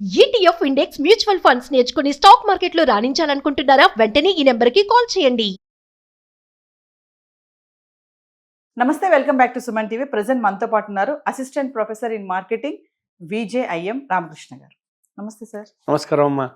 ETF index mutual funds నేర్చుకుని stock మార్కెట్లో రాణించాలనుకుంటున్నారా? వెంటనే ఈ నెంబర్కి కాల్ చేయండి. నమస్తే, welcome back to Suman TV. Present మనతో పాటు ఉన్నారు assistant professor in marketing VJIM Ramakrishna గారు. నమస్తే సార్. నమస్కారం అమ్మా.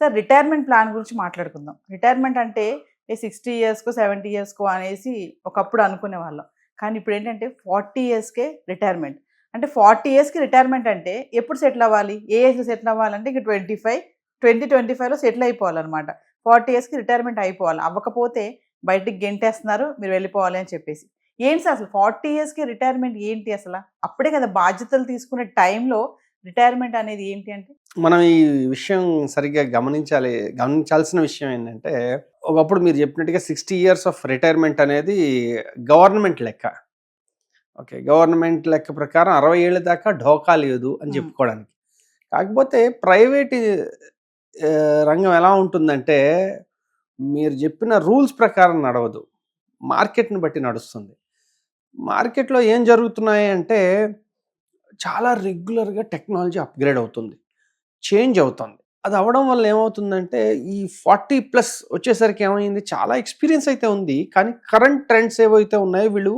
సార్, రిటైర్మెంట్ ప్లాన్ గురించి మాట్లాడుకుందాం. రిటైర్మెంట్ అంటే 60 ఇయర్స్కో 70 ఇయర్స్కో అనేసి ఒకప్పుడు అనుకునే వాళ్ళం. కానీ ఇప్పుడు ఏంటంటే 40 ఇయర్స్కే రిటైర్మెంట్. అంటే 40 ఇయర్స్కి రిటైర్మెంట్ అంటే ఎప్పుడు సెటిల్ అవ్వాలి? ఏ ఏజ్లో సెటిల్ అవ్వాలంటే ఇక 2025లో సెటిల్ అయిపోవాలన్నమాట. 40 ఇయర్స్కి రిటైర్మెంట్ అయిపోవాలి. అవ్వకపోతే బయటికి గెంటేస్తున్నారు, మీరు వెళ్ళిపోవాలి అని చెప్పేసి. ఏంటి సార్ అసలు 40 ఇయర్స్కి రిటైర్మెంట్ ఏంటి? అసలు అప్పుడే కదా బాధ్యతలు తీసుకునే టైంలో రిటైర్మెంట్ అనేది ఏంటి అంటే? మనం ఈ విషయం సరిగ్గా గమనించాల్సిన విషయం ఏంటంటే, ఒకప్పుడు మీరు చెప్పినట్టుగా 60 ఇయర్స్ ఆఫ్ రిటైర్మెంట్ అనేది గవర్నమెంట్ లెక్క. ఓకే, గవర్నమెంట్ లెక్క ప్రకారం 60 ఏళ్ళ దాకా ఢోకా లేదు అని చెప్పుకోవడానికి. కాకపోతే ప్రైవేట్ రంగం ఎలా ఉంటుందంటే, మీరు చెప్పిన రూల్స్ ప్రకారం నడవదు, మార్కెట్ని బట్టి నడుస్తుంది. మార్కెట్లో ఏం జరుగుతున్నాయి అంటే, చాలా రెగ్యులర్గా టెక్నాలజీ అప్గ్రేడ్ అవుతుంది, చేంజ్ అవుతుంది. అది అవ్వడం వల్ల ఏమవుతుందంటే, ఈ 40+ వచ్చేసరికి ఏమైంది, చాలా ఎక్స్పీరియన్స్ అయితే ఉంది, కానీ కరెంట్ ట్రెండ్స్ ఏవైతే ఉన్నాయో వీళ్ళు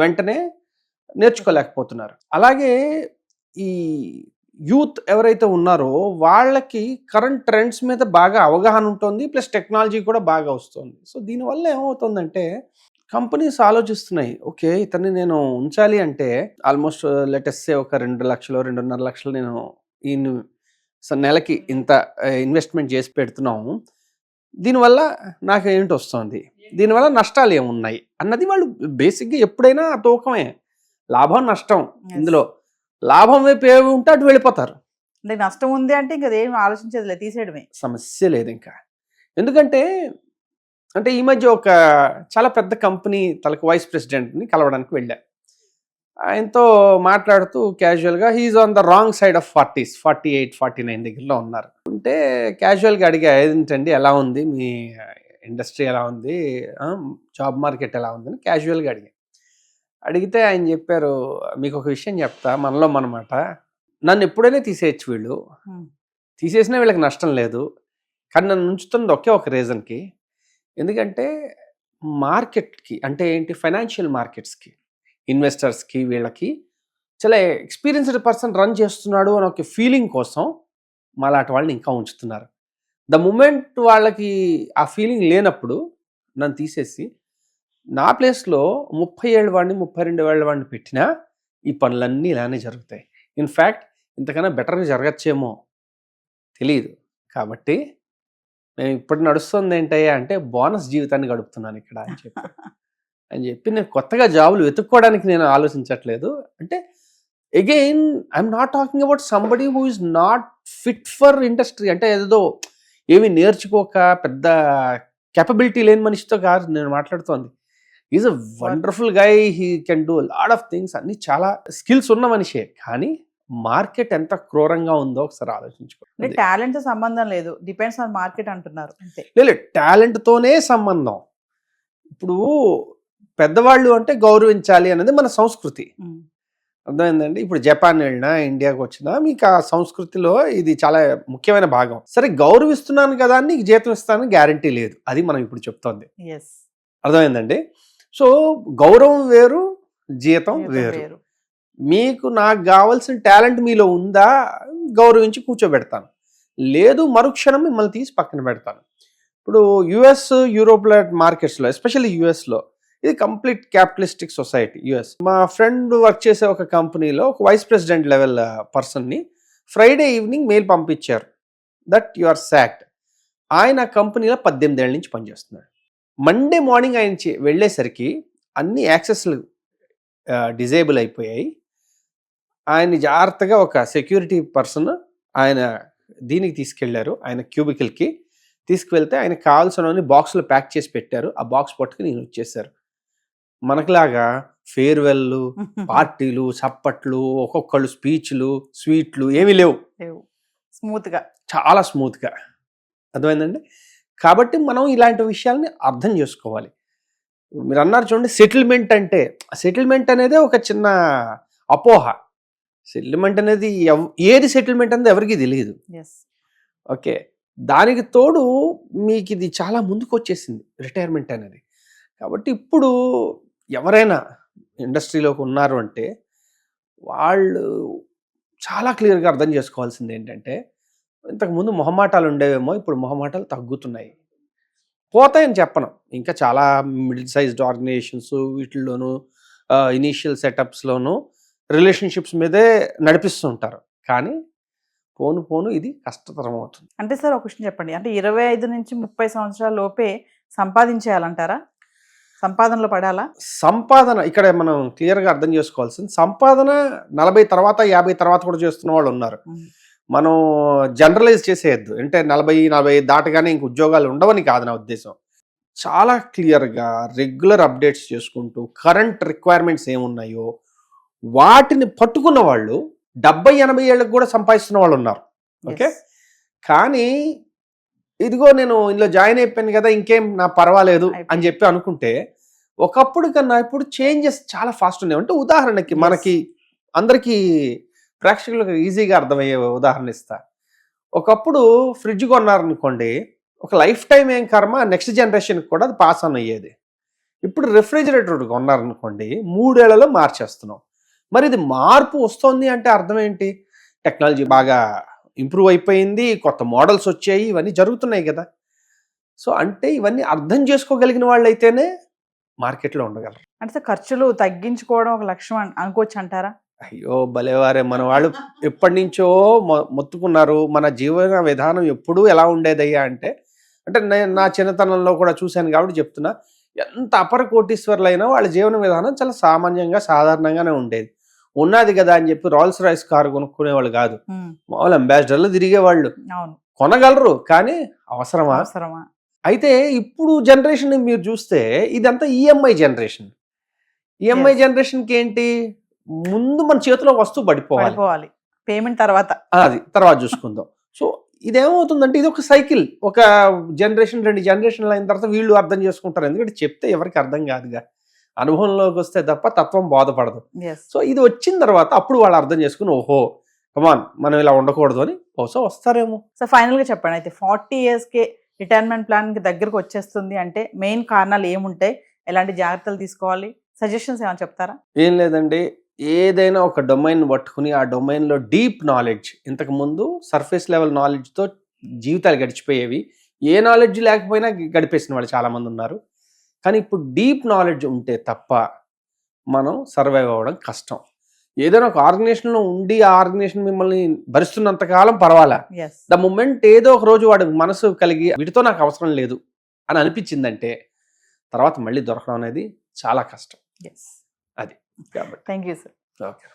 వెంటనే నేర్చుకోలేకపోతున్నారు. అలాగే ఈ యూత్ ఎవరైతే ఉన్నారో వాళ్ళకి కరెంట్ ట్రెండ్స్ మీద బాగా అవగాహన ఉంటుంది, ప్లస్ టెక్నాలజీ కూడా బాగా వస్తుంది. సో దీనివల్ల ఏమవుతుందంటే, కంపెనీస్ ఆలోచిస్తున్నాయి, ఓకే ఇతన్ని నేను ఉంచాలి అంటే ఆల్మోస్ట్ లెటెస్ట్ ఒక 2 లక్షలు 2.5 లక్షలు నేను ఈ నెలకి ఇంత ఇన్వెస్ట్మెంట్ చేసి పెడుతున్నాము, దీనివల్ల నాకు ఏంటి వస్తుంది, దీనివల్ల నష్టాలు ఏమున్నాయి అన్నది వాళ్ళు బేసిక్గా ఎప్పుడైనా తూకమే, లాభం నష్టం. ఇందులో లాభం వైపు ఏమి ఉంటే అటు వెళ్ళిపోతారు. అంటే నష్టం ఉంది అంటే ఇంకా ఏం ఆలోచించేది లేదు, తీసేయడమే, సమస్య లేదు ఇంకా. ఎందుకంటే అంటే ఈ మధ్య ఒక చాలా పెద్ద కంపెనీ తలకు వైస్ ప్రెసిడెంట్ని కలవడానికి వెళ్ళా. ఆయనతో మాట్లాడుతూ క్యాజువల్గా he is on the wrong side of 40s, 48, 49 దగ్గరలో ఉన్నారు. అంటే క్యాజువల్గా అడిగా, ఏంటండి ఎలా ఉంది మీ ఇండస్ట్రీ, ఎలా ఉంది, జాబ్ మార్కెట్ ఎలా ఉందని క్యాజువల్గా అడిగితే ఆయన చెప్పారు, మీకు ఒక విషయం చెప్తా, మనలో మనమాట, నన్ను ఎప్పుడైనా తీసేయచ్చు వీళ్ళు, తీసేసినా వీళ్ళకి నష్టం లేదు, కానీ నన్ను ఉంచుతుంది ఒకే ఒక రీజన్కి. ఎందుకంటే మార్కెట్కి అంటే ఏంటి, ఫైనాన్షియల్ మార్కెట్స్కి, ఇన్వెస్టర్స్కి, వీళ్ళకి చాలా ఎక్స్పీరియన్స్డ్ పర్సన్ రన్ చేస్తున్నాడు అని ఒక ఫీలింగ్ కోసం మాలాంటి వాళ్ళని ఇంకా ఉంచుతున్నారు. ద మూమెంట్ వాళ్ళకి ఆ ఫీలింగ్ లేనప్పుడు నన్ను తీసేసి నా ప్లేస్లో 30 ఏళ్ళ వాడిని 32 ఏళ్ళ వాడిని పెట్టినా ఈ పనులన్నీ ఇలానే జరుగుతాయి. ఇన్ఫ్యాక్ట్ ఇంతకన్నా బెటర్గా జరగచ్చేమో తెలియదు. కాబట్టి మేము ఇప్పుడు నడుస్తుంది ఏంటయ్యా అంటే, బోనస్ జీవితాన్ని గడుపుతున్నాను ఇక్కడ అని చెప్పి నేను కొత్తగా జాబులు వెతుక్కోవడానికి నేను ఆలోచించట్లేదు. అంటే again I'm not talking about somebody who is not fit for industry. అంటే ఏదో ఏమి నేర్చుకోక పెద్ద కేపబిలిటీ లేని మనిషితో కాదు నేను మాట్లాడుతోంది. Is a wonderful guy, he can do lot of things, అన్ని చాలా స్కిల్స్ ఉన్న మనిషే. కానీ మార్కెట్ ఎంత క్రూరంగా ఉందో ఒకసారి ఆలోచించుకోండి. టాలెంట్ సంబంధం లేదు, డిపెండ్స్ ఆన్ మార్కెట్ అంటున్నారు. లేదు, టాలెంట్తోనే సంబంధం. ఇప్పుడు పెద్దవాళ్ళు అంటే గౌరవించాలి అనేది మన సంస్కృతి, అర్థమైందండి. ఇప్పుడు జపాన్ వెళ్ళినా, ఇండియాకి వచ్చినా మీకు ఆ సంస్కృతిలో ఇది చాలా ముఖ్యమైన భాగం. సరే, గౌరవిస్తున్నాను కదా అని నీకు జీతం ఇస్తానని గ్యారంటీ లేదు, అది మనం ఇప్పుడు చెప్తోంది. అర్థమైందండి. సో గౌరవం వేరు, జీతం వేరు. మీకు నాకు కావాల్సిన టాలెంట్ మీలో ఉందా, గౌరవించి కూర్చోబెడతాను, లేదు మరుక్షణం మిమ్మల్ని తీసి పక్కన పెడతాను. ఇప్పుడు యుఎస్, యూరోప్ మార్కెట్స్లో, ఎస్పెషల్లీ యుఎస్లో ఇది కంప్లీట్ క్యాపిటలిస్టిక్ సొసైటీ. యుఎస్, మా ఫ్రెండ్ వర్క్ చేసే ఒక కంపెనీలో ఒక వైస్ ప్రెసిడెంట్ లెవెల్ పర్సన్ని ఫ్రైడే ఈవినింగ్ మెయిల్ పంపించారు దట్ యు ఆర్ సాక్డ్. ఆయన కంపెనీలో 18 ఏళ్ళ నుంచి పనిచేస్తున్నాడు. మండే మార్నింగ్ ఆయన వెళ్ళేసరికి అన్ని యాక్సెస్లు డిజేబుల్ అయిపోయాయి. ఆయన్ని జాగ్రత్తగా ఒక సెక్యూరిటీ పర్సన్ ఆయన దీనికి తీసుకెళ్లారు, ఆయన క్యూబికల్కి తీసుకువెళ్తే ఆయన కావాల్సిన బాక్స్లో ప్యాక్ చేసి పెట్టారు. ఆ బాక్స్ పట్టుకుని నేను వచ్చేసారు. మనకులాగా ఫేర్వెల్లు, పార్టీలు, చప్పట్లు, ఒక్కొక్కళ్ళు స్పీచ్లు, స్వీట్లు ఏమీ లేవు, స్మూత్గా, చాలా స్మూత్గా. అర్థమైందండి. కాబట్టి మనం ఇలాంటి విషయాల్ని అర్థం చేసుకోవాలి. మీరు అన్నారు చూడండి, సెటిల్మెంట్ అంటే, సెటిల్మెంట్ అనేది ఒక చిన్న అపోహ. సెటిల్మెంట్ అనేది ఏది సెటిల్మెంట్ అనేది ఎవరికి తెలియదు. ఎస్. ఓకే, దానికి తోడు మీకు ఇది చాలా ముందుకు వచ్చేసింది రిటైర్మెంట్ అనేది. కాబట్టి ఇప్పుడు ఎవరైనా ఇండస్ట్రీలోకి ఉన్నారు అంటే వాళ్ళు చాలా క్లియర్గా అర్థం చేసుకోవాల్సింది ఏంటంటే, ఇంతకుముందు మొహమాటాలు ఉండేవేమో, ఇప్పుడు మొహమాటాలు తగ్గుతున్నాయి. పోతాయని చెప్పను, ఇంకా చాలా మిడిల్ సైజ్డ్ ఆర్గనైజేషన్స్ వీటిల్లోనూ ఇనీషియల్ సెటప్స్లోనూ రిలేషన్షిప్స్ మీదే నడిపిస్తుంటారు. కానీ పోను పోను ఇది కష్టతరం అవుతుంది. అంటే సార్ ఒక క్వశ్చన్ చెప్పండి, అంటే 25 నుంచి 30 సంవత్సరాల లోపే సంపాదించేయాలంటారా? సంపాదనలో పడాలా? సంపాదన ఇక్కడ మనం క్లియర్గా అర్థం చేసుకోవాల్సింది, సంపాదన 40 తర్వాత 50 తర్వాత కూడా చేస్తున్న వాళ్ళు ఉన్నారు. మనం జనరలైజ్ చేసేయద్దు, అంటే 40 దాటగానే ఇంక ఉద్యోగాలు ఉండవని కాదు నా ఉద్దేశం. చాలా క్లియర్గా రెగ్యులర్ అప్డేట్స్ చేసుకుంటూ కరెంట్ రిక్వైర్మెంట్స్ ఏమున్నాయో వాటిని పట్టుకున్న వాళ్ళు 70-80 ఏళ్ళకి కూడా సంపాదిస్తున్న వాళ్ళు ఉన్నారు. ఓకే, కానీ ఇదిగో నేను ఇందులో జాయిన్ అయిపోయాను కదా, ఇంకేం నా పర్వాలేదు అని చెప్పి అనుకుంటే, ఒకప్పుడు కన్నా ఇప్పుడు చేంజెస్ చాలా ఫాస్ట్ ఉన్నాయి. అంటే ఉదాహరణకి మనకి అందరికీ ప్రేక్షకులకు ఈజీగా అర్థమయ్యే ఉదాహరణ ఇస్తా. ఒకప్పుడు ఫ్రిడ్జ్ కొన్నారనుకోండి, ఒక లైఫ్ టైం ఏం కర్మ, నెక్స్ట్ జనరేషన్కి కూడా అది పాస్ ఆన్ అయ్యేది. ఇప్పుడు రిఫ్రిజిరేటర్ కొన్నారనుకోండి, 3 ఏళ్లలో మార్చేస్తున్నాం. మరి ఇది మార్పు వస్తుంది అంటే అర్థం ఏంటి? టెక్నాలజీ బాగా ఇంప్రూవ్ అయిపోయింది, కొత్త మోడల్స్ వచ్చాయి, ఇవన్నీ జరుగుతున్నాయి కదా. సో అంటే ఇవన్నీ అర్థం చేసుకోగలిగిన వాళ్ళు అయితేనే మార్కెట్లో ఉండగలరు. అంటే సార్ ఖర్చులు తగ్గించుకోవడం ఒక లక్ష్యం అనుకోవచ్చు అంటారా? అయ్యో భలేవారే, మన వాళ్ళు ఎప్పటి నుంచో మొత్తుకున్నారు. మన జీవన విధానం ఎప్పుడూ ఎలా ఉండేదయ్యా అంటే నేను నా చిన్నతనంలో కూడా చూశాను కాబట్టి చెప్తున్నా, ఎంత అపర కోటీశ్వర్లైనా వాళ్ళ జీవన విధానం చాలా సామాన్యంగా సాధారణంగానే ఉండేది. ఉన్నది కదా అని చెప్పి రోల్స్ రాయిస్ కారు కొనుక్కునేవాళ్ళు కాదు, మామూలు అంబాసిడర్లు తిరిగేవాళ్ళు. కొనగలరు, కానీ అవసరమా? అయితే ఇప్పుడు జనరేషన్ మీరు చూస్తే ఇదంతా ఈఎంఐ జనరేషన్. ఈఎంఐ జనరేషన్కి ఏంటి, ముందు మన చేతిలో వస్తువు పడిపోవాలి, పేమెంట్ తర్వాత అది తర్వాత చూసుకుందాం. సో ఇదేమవుతుందంటే ఇది ఒక సైకిల్, ఒక జనరేషన్ 2 జనరేషన్లు అయిన తర్వాత వీళ్ళు అర్థం చేసుకుంటారు. ఎందుకంటే చెప్తే ఎవరికి అర్థం కాదుగా, అనుభవంలోకి వస్తే తప్ప తత్వం బోధపడదు. సో ఇది వచ్చిన తర్వాత అప్పుడు వాళ్ళు అర్థం చేసుకుని, ఓహో కమాన్ మనం ఇలా ఉండకూడదు అని బహుశా వస్తారేమో. సో ఫైనల్గా చెప్పండి, అయితే 40 yearsకే రిటైర్మెంట్ ప్లాన్ దగ్గరకు వచ్చేస్తుంది అంటే మెయిన్ కారణాలు ఏముంటాయి, ఎలాంటి జాగ్రత్తలు తీసుకోవాలి, సజెషన్స్ ఏమైనా చెప్తారా? ఏం లేదండి, ఏదైనా ఒక డొమైన్ పట్టుకుని ఆ డొమైన్లో డీప్ నాలెడ్జ్, ఇంతకుముందు సర్ఫేస్ లెవెల్ నాలెడ్జ్తో జీవితాలు గడిచిపోయేవి, ఏ నాలెడ్జ్ లేకపోయినా గడిపేసిన వాళ్ళు చాలామంది ఉన్నారు. కానీ ఇప్పుడు డీప్ నాలెడ్జ్ ఉంటే తప్ప మనం సర్వైవ్ అవ్వడం కష్టం. ఏదైనా ఒక ఆర్గనైజేషన్లో ఉండి ఆ ఆర్గనైజేషన్ మిమ్మల్ని భరిస్తున్నంతకాలం పర్వాలా, ద మూమెంట్ ఏదో ఒక రోజు వాడి మనసు కలిగి వీటితో నాకు అవసరం లేదు అని అనిపించిందంటే తర్వాత మళ్ళీ దొరకడం అనేది చాలా కష్టం. అది కాబట్టి థ్యాంక్ యూ సార్. ఓకే.